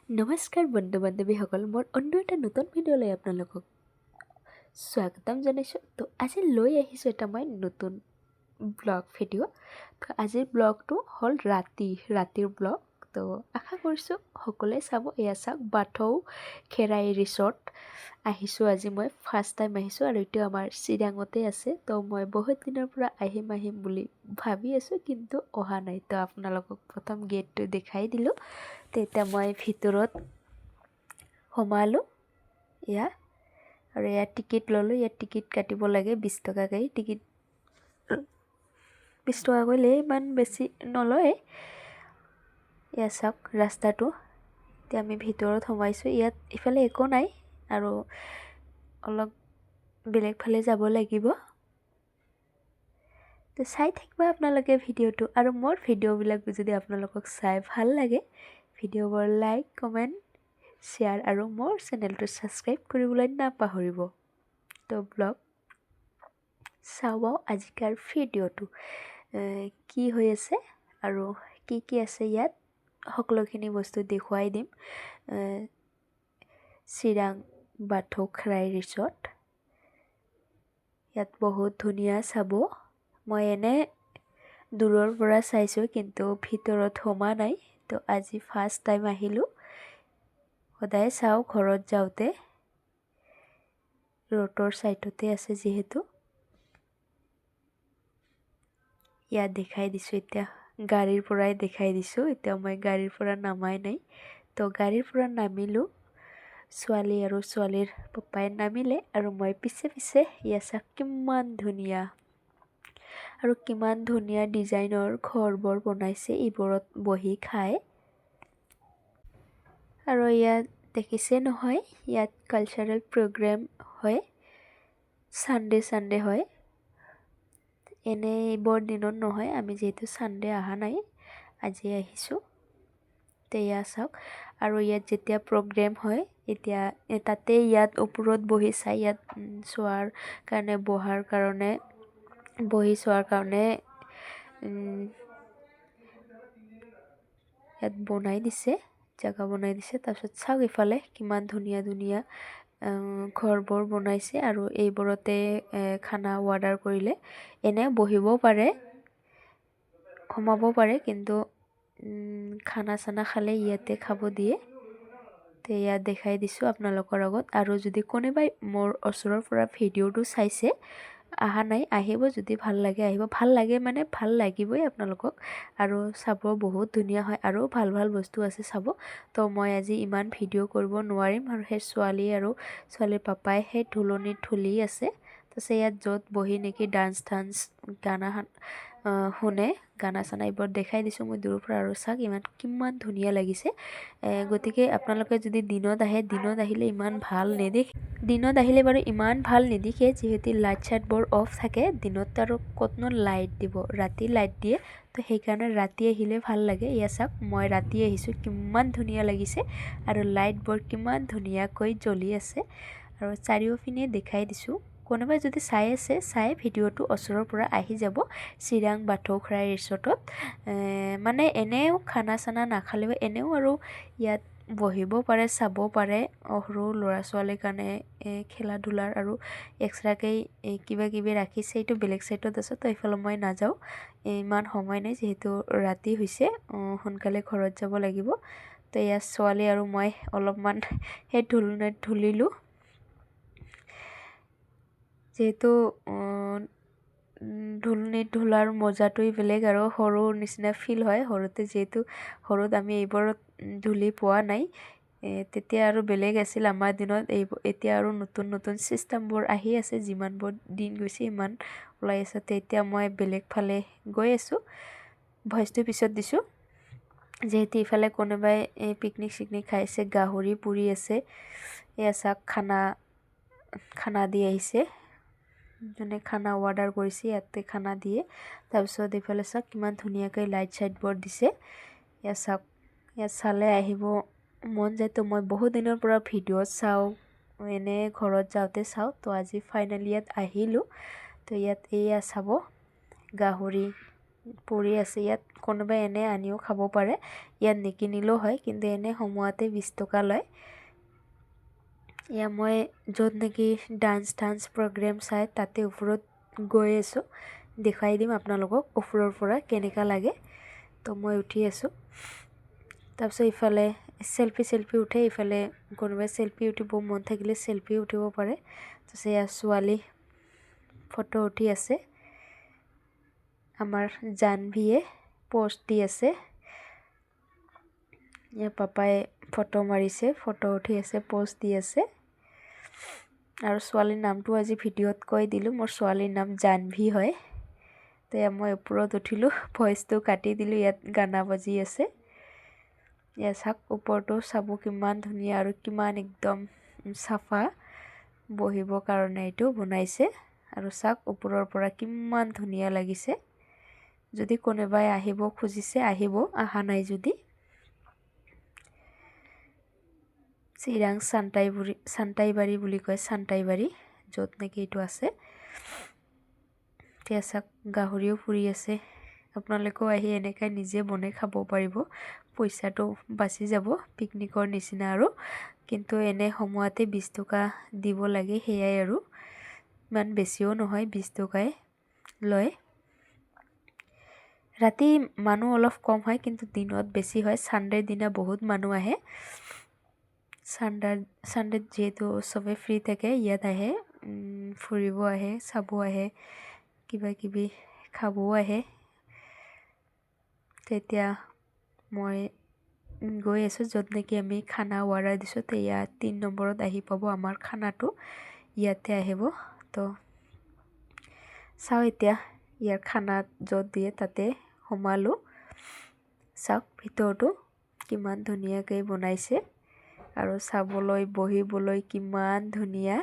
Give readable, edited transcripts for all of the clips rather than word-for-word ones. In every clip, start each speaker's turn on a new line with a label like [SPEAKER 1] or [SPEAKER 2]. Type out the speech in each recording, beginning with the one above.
[SPEAKER 1] নমস্কাৰ বন্ধু বান্ধৱীসকল, মোৰ অন্য এটা নতুন ভিডিঅ'লৈ আপোনালোকক স্বাগতম জনাইছোঁ। তো আজি লৈ আহিছোঁ এটা মই নতুন ব্লগ ভিডিঅ'। তো আজিৰ ব্লগটো হ'ল ৰাতিৰ ব্লগ। তো আশা কৰিছোঁ সকলোৱে চাব। এয়া চাওক, বাথৌ খেৰাই ৰিজৰ্ট আহিছোঁ আজি। মই ফাৰ্ষ্ট টাইম আহিছোঁ আৰু এইটো আমাৰ চিৰাঙতে আছে। তো মই বহুত দিনৰ পৰা আহিম বুলি ভাবি আছোঁ, কিন্তু অহা নাই। তো আপোনালোকক প্ৰথম গেটটো দেখাই দিলোঁ। তো এতিয়া মই ভিতৰত সোমালোঁ এয়া, আৰু ইয়াত টিকেট ল'লোঁ। ইয়াত টিকেট কাটিব লাগে 20 টকাকৈ। টিকেট 20 টকাকৈ লৈ ইমান বেছি নলয়। এয়া চাওক ৰাস্তাটো। এতিয়া আমি ভিতৰত সোমাইছোঁ। ইয়াত ইফালে একো নাই আৰু অলপ বেলেগ ফালে যাব লাগিব। তো চাই থাকিবা আপোনালোকে ভিডিঅ'টো। আৰু মোৰ ভিডিঅ'বিলাক যদি আপোনালোকক চাই ভাল লাগে, ভিডিঅ'বোৰ লাইক, কমেণ্ট, শ্বেয়াৰ আৰু মোৰ চেনেলটো ছাবস্ক্ৰাইব কৰিবলৈ নাপাহৰিব। তো ব্লগ চাব আজিকাৰ ভিডিঅ'টো কি হৈ আছে আৰু কি আছে ইয়াত সকলোখিনি বস্তু দেখুৱাই দিম। চিৰাং বাথৌ খেৰাই ৰিজৰ্ট, ইয়াত বহুত ধুনীয়া চাব। মই এনে দূৰৰ পৰা চাইছোঁ, কিন্তু ভিতৰত সোমা নাই। তো আজি ফাৰ্ষ্ট টাইম আহিলোঁ। সদায় চাওঁ ঘৰত যাওঁতে, ৰোডৰ ছাইডতে আছে যিহেতু। ইয়াত দেখাই দিছোঁ, এতিয়া গাড়ীৰ পৰাই দেখাই দিছোঁ। এতিয়া মই গাড়ীৰ পৰা নামাই নাই। তো গাড়ীৰ পৰা নামিলোঁ, ছোৱালী আৰু ছোৱালীৰ পাপাই নামিলে আৰু মই পিছে ইয়া চাওক কিমান ধুনীয়া আৰু কিমান ধুনীয়া ডিজাইনৰ ঘৰবোৰ বনাইছে। এইবোৰত বহি খায়। আৰু ইয়াত দেখিছে নহয়, ইয়াত কালচাৰেল প্ৰগ্ৰেম হয়, চানডে হয়। এনে এইবোৰ দিনত নহয়, আমি যিহেতু চানডে অহা নাই, আজি আহিছোঁ। এয়া চাওক, আৰু ইয়াত যেতিয়া প্ৰগ্ৰেম হয়, এতিয়া তাতে ইয়াত ওপৰত বহি চাই, ইয়াত চোৱাৰ কাৰণে বহি চোৱাৰ কাৰণে ইয়াত বনাই দিছে, জেগা বনাই দিছে। তাৰপিছত চাওক ইফালে কিমান ধুনীয়া ঘৰবোৰ বনাইছে। আৰু এইবোৰতে খানা অৰ্ডাৰ কৰিলে এনে বহিব পাৰে, সোমাব পাৰে, কিন্তু খানা চানা খালে ইয়াতে খাব দিয়ে। তো ইয়াত দেখাই দিছোঁ আপোনালোকৰ আগত। আৰু যদি কোনোবাই মোৰ ওচৰৰ পৰা ভিডিঅ'টো চাইছে, অহা নাই, আহিব। যদি ভাল লাগে আহিব। ভাল লাগে মানে ভাল লাগিবই আপোনালোকক। আৰু চাব বহুত ধুনীয়া হয় আৰু ভাল বস্তু আছে চাব। তো মই আজি ইমান ভিডিঅ' কৰিব নোৱাৰিম। আৰু সেই ছোৱালী আৰু ছোৱালীৰ পাপাই সেই ঢোলনিত ঢুলি আছে। তাৰপিছত ইয়াত য'ত বহি নেকি ডান্স গানা শুনে, গানা চানা এইবোৰ দেখাই দিছোঁ মই দূৰৰ পৰা। আৰু চাওক কিমান ধুনীয়া লাগিছে। গতিকে আপোনালোকে যদি দিনত আহিলে ইমান ভাল নেদেখে। দিনত আহিলে বাৰু ইমান ভাল নেদেখে, যিহেতু লাইট চাইটবোৰ অফ থাকে। দিনত আৰু ক'তনো লাইট দিব, ৰাতি লাইট দিয়ে। তো সেইকাৰণে ৰাতি আহিলে ভাল লাগে। এয়া চাওক, মই ৰাতি আহিছোঁ, কিমান ধুনীয়া লাগিছে আৰু লাইটবোৰ কিমান ধুনীয়াকৈ জ্বলি আছে। আৰু চাৰিওপিনে দেখাই দিছোঁ। কোনোবাই যদি চাই ভিডিঅ'টো ওচৰৰ পৰা আহি যাব চিৰাং বাথৌ খেৰাই ৰিজৰ্টত। মানে এনেও খানা চানা নাখালেও এনেও আৰু ইয়াত বহিব পাৰে, চাব পাৰে। সৰু ল'ৰা ছোৱালীৰ কাৰণে খেলা ধূলাৰ আৰু এক্সট্ৰাকৈ কিবা কিবি ৰাখিছে। এইটো বেলেগ চাইডত আছে, তো এইফালে মই নাযাওঁ, ইমান সময় নাই, যিহেতু ৰাতি হৈছে, সোনকালে ঘৰত যাব লাগিব। তো ইয়াত ছোৱালী আৰু মই অলপমান সেই ঢোলনিত ঢুলিলোঁ, যিহেতু ঢোলনিত ঢোলাৰ মজাটোৱেই বেলেগ আৰু সৰুৰ নিচিনা ফিল হয়। সৰুত আমি এইবোৰত ঢুলি পোৱা নাই। তেতিয়া আৰু বেলেগ আছিল আমাৰ দিনত। এতিয়া আৰু নতুন চিষ্টেমবোৰ আহি আছে। যিমানবোৰ দিন গৈছে ইমান ওলাই আছে। এতিয়া মই বেলেগ ফালে গৈ আছোঁ, ভইচটো পিছত দিছোঁ। যিহেতু ইফালে কোনোবাই পিকনিক চিকনিক খাইছে, গাহৰি পুৰি আছে। এয়া চাওক, খানা দি আহিছে। যোনে খানা অৰ্ডাৰ কৰিছে ইয়াতে খানা দিয়ে। তাৰপিছত এইফালে চাওক কিমান ধুনীয়াকৈ লাইট চাইটবোৰ দিছে। ইয়াত চাওক, ইয়াত চালে আহিব মন যায়। তো মই বহুত দিনৰ পৰা ভিডিঅ'ত চাওঁ, এনে ঘৰত যাওঁতে চাওঁ। তো আজি ফাইনেলি ইয়াত আহিলোঁ। তো ইয়াত এয়া চাব, গাহৰি পৰি আছে। ইয়াত কোনোবাই এনে আনিও খাব পাৰে, ইয়াত নিকিনিলেও হয়, কিন্তু এনে সোমোৱাতে 20 টকা লয়। মই য'ত নেকি ডান্স প্ৰগ্ৰেম চাই তাতে ওপৰত গৈ আছোঁ, দেখুৱাই দিম আপোনালোকক ওপৰৰ পৰা কেনেকুৱা লাগে। তো মই উঠি আছোঁ। তাৰপিছত ইফালে চেল্ফি উঠে, ইফালে কোনোবাই চেল্ফি উঠিব মন থাকিলে চেল্ফি উঠিব পাৰে। তাৰপিছত ইয়াৰ ছোৱালী ফটো উঠি আছে, আমাৰ জাহ্নৱীয়ে পোষ্ট দি আছে। ইয়াৰ পাপাই ফটো মাৰিছে, ফটো উঠি আছে, পোষ্ট দি আছে। আৰু ছোৱালীৰ নামটো আজি ভিডিঅ'ত কৈ দিলোঁ, মোৰ ছোৱালীৰ নাম জাহ্নৱী হয়। তো মই ওপৰত উঠিলোঁ, ভইচটো কাটি দিলোঁ, ইয়াত গানা বাজি আছে। চাওক ওপৰটো চাব কিমান ধুনীয়া আৰু কিমান একদম চাফা, বহিবৰ কাৰণে এইটো বনাইছে। আৰু চাওক ওপৰৰ পৰা কিমান ধুনীয়া লাগিছে। যদি কোনোবাই আহিব খুজিছে আহিব, অহা নাই যদি। চিৰাং চান্তাইবাৰী বুলি কয়, চান্তাইবাৰী য'ত নেকি এইটো আছে। এতিয়া চাওক গাহৰিও ফুৰি আছে। আপোনালোকেও আহি এনেকৈ নিজে বনাই খাব পাৰিব, পইচাটো বাচি যাব পিকনিকৰ নিচিনা আৰু। কিন্তু এনে সোমোৱাতে 20 টকা দিব লাগে, সেয়াই আৰু ইমান বেছিও নহয়, 20 টকাই লয়। ৰাতি মানুহ অলপ কম হয়, কিন্তু দিনত বেছি হয়। ছানডেৰ দিনা বহুত মানুহ আহে। ছানডেত যিহেতু চবে ফ্ৰী থাকে, ইয়াত আহে, ফুৰিব আহে, চাব আহে, কিবা কিবি খাবও আহে। তেতিয়া মই গৈ আছোঁ য'ত নেকি আমি খানা অৰ্ডাৰ দিছোঁ। তো ইয়াত 3 নম্বৰত আহি পাব আমাৰ খানাটো, ইয়াতে আহিব। তো চাওঁ এতিয়া ইয়াৰ খানাত য'ত দিয়ে তাতে সোমালোঁ। চাওক ভিতৰটো কিমান ধুনীয়াকৈ বনাইছে আৰু চাবলৈ বহিবলৈ কিমান ধুনীয়া।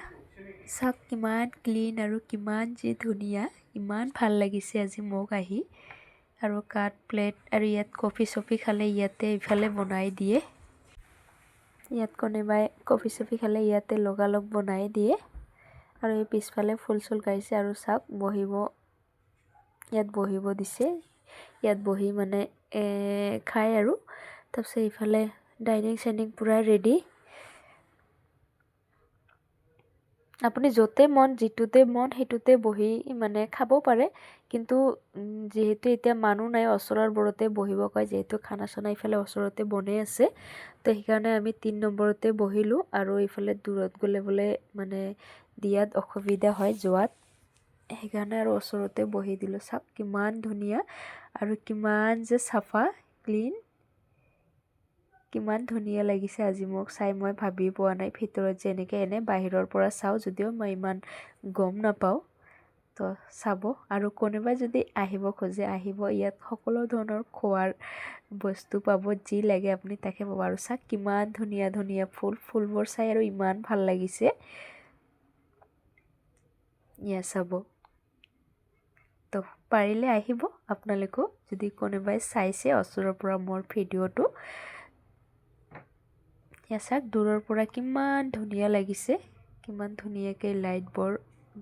[SPEAKER 1] চাওক কিমান ক্লিন আৰু কিমান যে ধুনীয়া, ইমান ভাল লাগিছে আজি মোক আহি। আৰু কাঠ প্লেট আৰু ইয়াত কফি খালে ইয়াতে ইফালে বনাই দিয়ে। ইয়াত কোনোবাই কফি খালে ইয়াতে লগালগ বনাই দিয়ে। আৰু এই পিছফালে ফুল গাইছে। আৰু চাওক ইয়াত বহিব দিছে, ইয়াত বহি মানে খায় আৰু। তাৰপিছত ইফালে ডাইনিং পূৰা ৰেডি। আপুনি য'তে মন যিটোতে মন সেইটোতে বহি মানে খাব পাৰে। কিন্তু যিহেতু এতিয়া মানুহ নাই, ওচৰৰবোৰতে বহিব কয়, যিহেতু খানা চানা ইফালে ওচৰতে বনাই আছে। তো সেইকাৰণে আমি 3 নম্বৰতে বহিলোঁ। আৰু ইফালে দূৰত গ'লে বোলে মানে দিয়াত অসুবিধা হয় যোৱাত, সেইকাৰণে আৰু ওচৰতে বহি দিলোঁ। চাওক কিমান ধুনীয়া আৰু কিমান যে চাফা ক্লিন, কিমান ধুনীয়া লাগিছে আজি মোক চাই। মই ভাবি পোৱা নাই ভিতৰত যেনেকৈ, এনে বাহিৰৰ পৰা চাওঁ যদিও মই ইমান গম নাপাওঁ। তো চাব, আৰু কোনোবাই যদি আহিব খোজে আহিব, ইয়াত সকলো ধৰণৰ খোৱাৰ বস্তু পাব, যি লাগে আপুনি তাকে পাব। আৰু চাওক কিমান ধুনীয়া ফুলবোৰ চাই আৰু ইমান ভাল লাগিছে। চাব, তো পাৰিলে আহিব আপোনালোকেও, যদি কোনোবাই চাইছে ওচৰৰ পৰা মোৰ ভিডিঅ'টো। চাওক দূৰৰ পৰা কিমান ধুনীয়া লাগিছে, কিমান ধুনীয়াকৈ লাইটবোৰ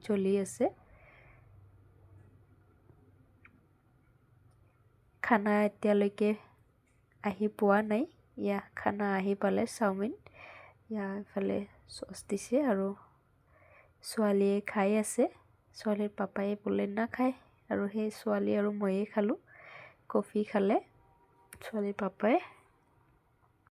[SPEAKER 1] জ্বলি আছে। খানা এতিয়ালৈকে আহি পোৱা নাই। খানা আহি পালে চাওমিন ইফালে চচ দিছে আৰু ছোৱালীয়ে খাই আছে। ছোৱালীৰ পাপায়ে বোলে নাখায়, আৰু সেই ছোৱালী আৰু ময়ে খালোঁ। কফি খালে ছোৱালীৰ পাপাই।